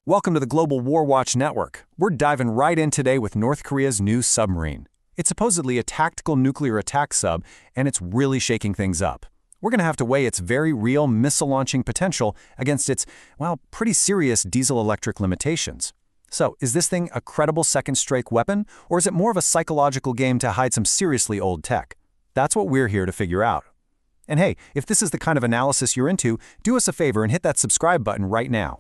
Welcome to the Global War Watch Network. We're diving right in today with North Korea's new submarine. It's supposedly a tactical nuclear attack sub, and it's really shaking things up. We're going to have to weigh its very real missile launching potential against its, well, pretty serious diesel-electric limitations. So, is this thing a credible second-strike weapon, or is it more of a psychological game to hide some seriously old tech? That's what we're here to figure out. And hey, if this is the kind of analysis you're into, do us a favor and hit that subscribe button right now.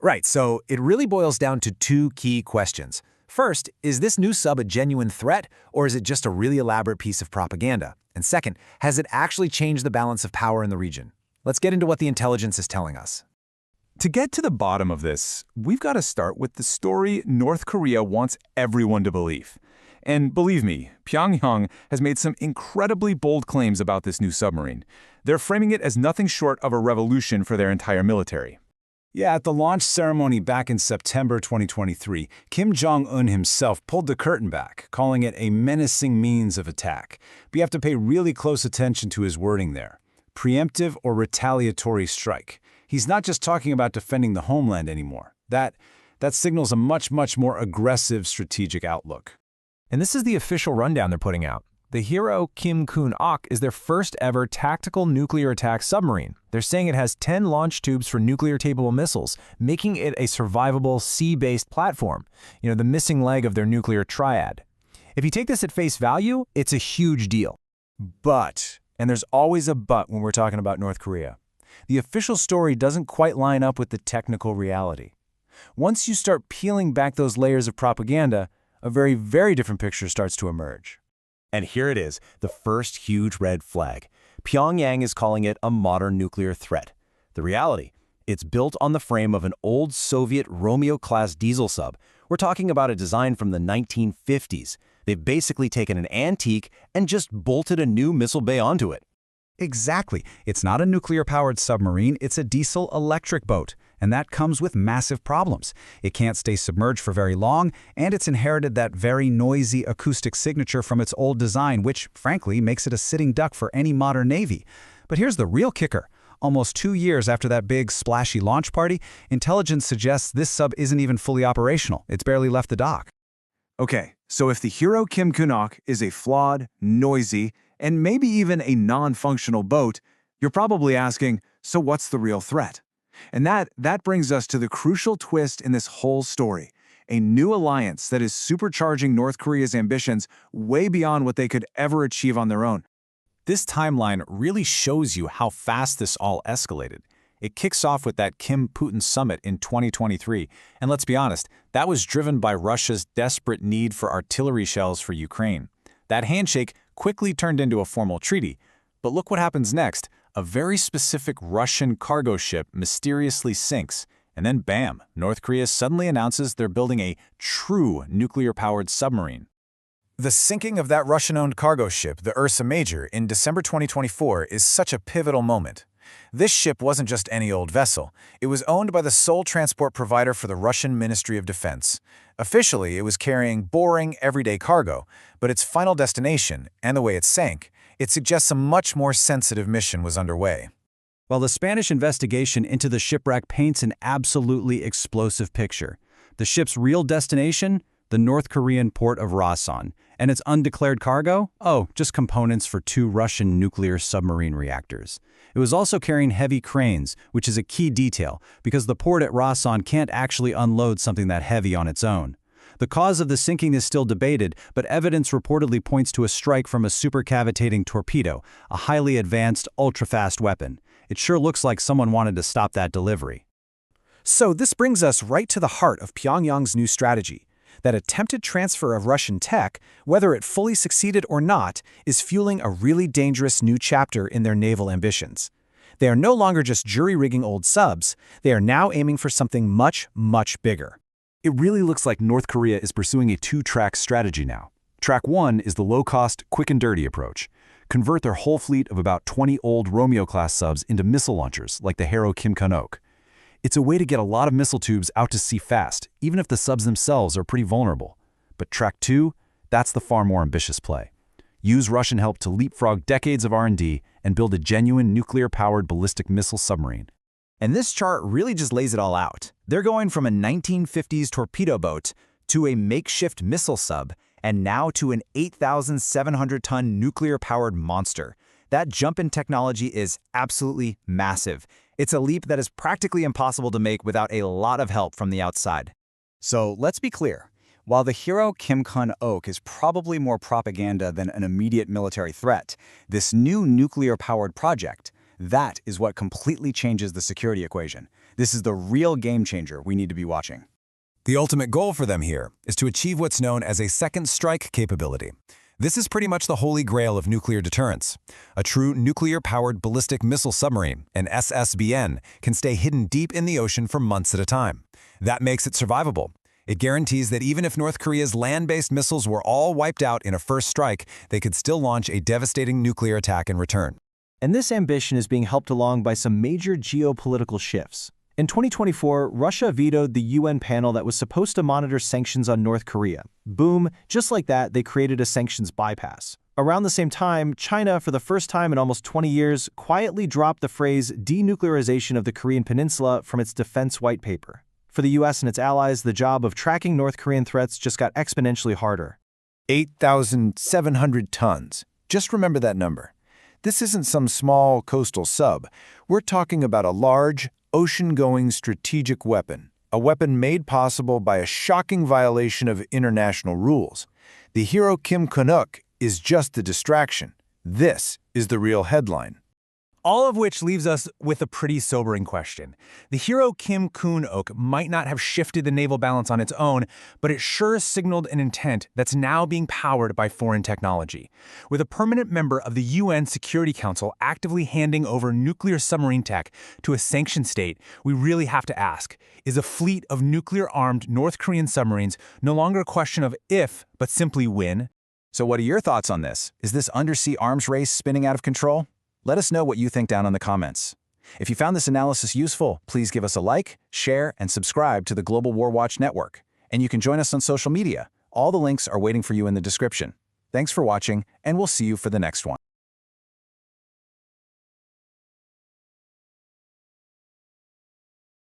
Right, so it really boils down to two key questions. First, is this new sub a genuine threat, or is it just a really elaborate piece of propaganda? And second, has it actually changed the balance of power in the region? Let's get into what the intelligence is telling us. To get to the bottom of this, we've got to start with the story North Korea wants everyone to believe. And believe me, Pyongyang has made some incredibly bold claims about this new submarine. They're framing it as nothing short of a revolution for their entire military. Yeah, at the launch ceremony back in September 2023, Kim Jong Un himself pulled the curtain back, calling it a menacing means of attack. But you have to pay really close attention to his wording there. Preemptive or retaliatory strike. He's not just talking about defending the homeland anymore. That signals a much more aggressive strategic outlook. And this is the official rundown they're putting out. The hero Kim Kun Ok is their first ever tactical nuclear attack submarine. They're saying it has 10 launch tubes for nuclear-capable missiles, making it a survivable sea-based platform, the missing leg of their nuclear triad. If you take this at face value, it's a huge deal. But, and there's always a but when we're talking about North Korea, the official story doesn't quite line up with the technical reality. Once you start peeling back those layers of propaganda, a very different picture starts to emerge. And here it is, the first huge red flag. Pyongyang is calling it a modern nuclear threat. The reality, it's built on the frame of an old Soviet Romeo-class diesel sub. We're talking about a design from the 1950s. They've basically taken an antique and just bolted a new missile bay onto it. Exactly. It's not a nuclear-powered submarine, it's a diesel-electric boat. And that comes with massive problems. It can't stay submerged for very long, and it's inherited that very noisy acoustic signature from its old design, which, frankly, makes it a sitting duck for any modern Navy. But here's the real kicker. Almost 2 years after that big, splashy launch party, intelligence suggests this sub isn't even fully operational. It's barely left the dock. Okay, so if the hero Kim Kun Ok is a flawed, noisy, and maybe even a non-functional boat, you're probably asking, so what's the real threat? And that brings us to the crucial twist in this whole story, a new alliance that is supercharging North Korea's ambitions way beyond what they could ever achieve on their own. This timeline really shows you how fast this all escalated. It kicks off with that Kim-Putin summit in 2023, and let's be honest, that was driven by Russia's desperate need for artillery shells for Ukraine. That handshake quickly turned into a formal treaty, but look what happens next. A very specific Russian cargo ship mysteriously sinks, and then bam, North Korea suddenly announces they're building a true nuclear-powered submarine. The sinking of that Russian-owned cargo ship, the Ursa Major, in December 2024 is such a pivotal moment. This ship wasn't just any old vessel. It was owned by the sole transport provider for the Russian Ministry of Defense. Officially, it was carrying boring, everyday cargo, but its final destination, and the way it sank, it suggests a much more sensitive mission was underway. Well, the Spanish investigation into the shipwreck paints an absolutely explosive picture. The ship's real destination? The North Korean port of Rason. And its undeclared cargo? Oh, just components for 2 Russian nuclear submarine reactors. It was also carrying heavy cranes, which is a key detail, because the port at Rason can't actually unload something that heavy on its own. The cause of the sinking is still debated, but evidence reportedly points to a strike from a supercavitating torpedo, a highly advanced, ultra-fast weapon. It sure looks like someone wanted to stop that delivery. So this brings us right to the heart of Pyongyang's new strategy. That attempted transfer of Russian tech, whether it fully succeeded or not, is fueling a really dangerous new chapter in their naval ambitions. They are no longer just jury-rigging old subs, they are now aiming for something much bigger. It really looks like North Korea is pursuing a 2-track strategy now. Track 1 is the low-cost, quick and dirty approach. Convert their whole fleet of about 20 old Romeo-class subs into missile launchers like the hero Kim Kun Ok. It's a way to get a lot of missile tubes out to sea fast, even if the subs themselves are pretty vulnerable. But Track 2, that's the far more ambitious play. use Russian help to leapfrog decades of R&D and build a genuine nuclear-powered ballistic missile submarine. And this chart really just lays it all out. They're going from a 1950s torpedo boat to a makeshift missile sub, and now to an 8,700-ton nuclear-powered monster. That jump in technology is absolutely massive. It's a leap that is practically impossible to make without a lot of help from the outside. So let's be clear. While the hero Kim Kun Ok is probably more propaganda than an immediate military threat, this new nuclear-powered project, that is what completely changes the security equation. This is the real game changer we need to be watching. The ultimate goal for them here is to achieve what's known as a second strike capability. This is pretty much the holy grail of nuclear deterrence. A true nuclear-powered ballistic missile submarine, an SSBN, can stay hidden deep in the ocean for months at a time. That makes it survivable. It guarantees that even if North Korea's land-based missiles were all wiped out in a first strike, they could still launch a devastating nuclear attack in return. And this ambition is being helped along by some major geopolitical shifts. In 2024, Russia vetoed the UN panel that was supposed to monitor sanctions on North Korea. Boom, just like that, they created a sanctions bypass. Around the same time, China, for the first time in almost 20 years, quietly dropped the phrase denuclearization of the Korean peninsula from its defense white paper. For the US and its allies, the job of tracking North Korean threats just got exponentially harder. 8,700 tons. Just remember that number. This isn't some small coastal sub. We're talking about a large, ocean-going strategic weapon, a weapon made possible by a shocking violation of international rules. The hero Kim Kun Ok is just the distraction. This is the real headline. All of which leaves us with a pretty sobering question. The hero Kim Kun Ok might not have shifted the naval balance on its own, but it sure signaled an intent that's now being powered by foreign technology. With a permanent member of the UN Security Council actively handing over nuclear submarine tech to a sanctioned state, we really have to ask, is a fleet of nuclear-armed North Korean submarines no longer a question of if, but simply when? So what are your thoughts on this? Is this undersea arms race spinning out of control? Let us know what you think down in the comments. If you found this analysis useful, please give us a like, share, and subscribe to the Global War Watch Network. And you can join us on social media. All the links are waiting for you in the description. Thanks for watching, and we'll see you for the next one.